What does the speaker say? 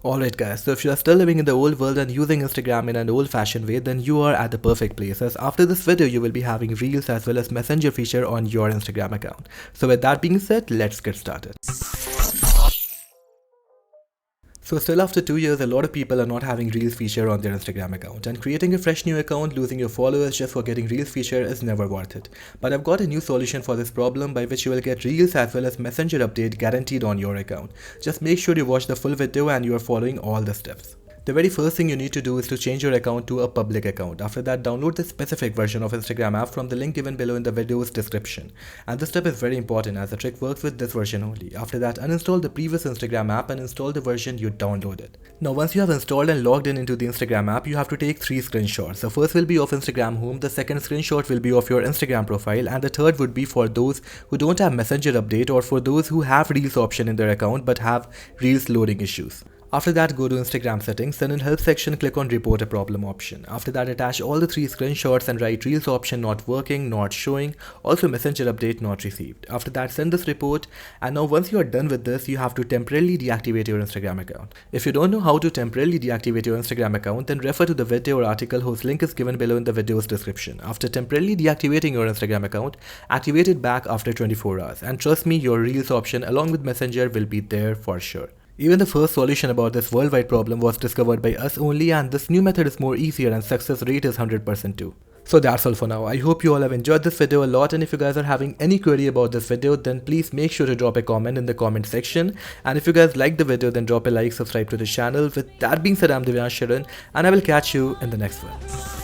Alright guys, so if you are still living in the old world and using Instagram in an old-fashioned way, then you are at the perfect place, as after this video you will be having Reels as well as Messenger feature on your Instagram account. So with that being said, let's get started. So still after 2 years, a lot of people are not having Reels feature on their Instagram account, and creating a fresh new account, losing your followers just for getting Reels feature is never worth it. But I've got a new solution for this problem by which you will get Reels as well as Messenger update guaranteed on your account. Just make sure you watch the full video and you are following all the steps. The very first thing you need to do is to change your account to a public account. After that, download the specific version of Instagram app from the link given below in the video's description. And this step is very important as the trick works with this version only. After that, uninstall the previous Instagram app and install the version you downloaded. Now once you have installed and logged in into the Instagram app, you have to take 3 screenshots. The first will be of Instagram home, the second screenshot will be of your Instagram profile, and the third would be for those who don't have Messenger update or for those who have Reels option in their account but have Reels loading issues. After that, go to Instagram settings, then in help section click on report a problem option. After that, attach all the 3 screenshots and write Reels option not working, not showing, also Messenger update not received. After that, send this report, and now once you are done with this, you have to temporarily deactivate your Instagram account. If you don't know how to temporarily deactivate your Instagram account, then refer to the video or article whose link is given below in the video's description. After temporarily deactivating your Instagram account, activate it back after 24 hours, and trust me, your Reels option along with Messenger will be there for sure. Even the first solution about this worldwide problem was discovered by us only, and this new method is more easier and success rate is 100% too. So that's all for now. I hope you all have enjoyed this video a lot, and if you guys are having any query about this video, then please make sure to drop a comment in the comment section. And if you guys like the video, then drop a like, subscribe to the channel. With that being said, I'm Divyansh Sharan, and I will catch you in the next one.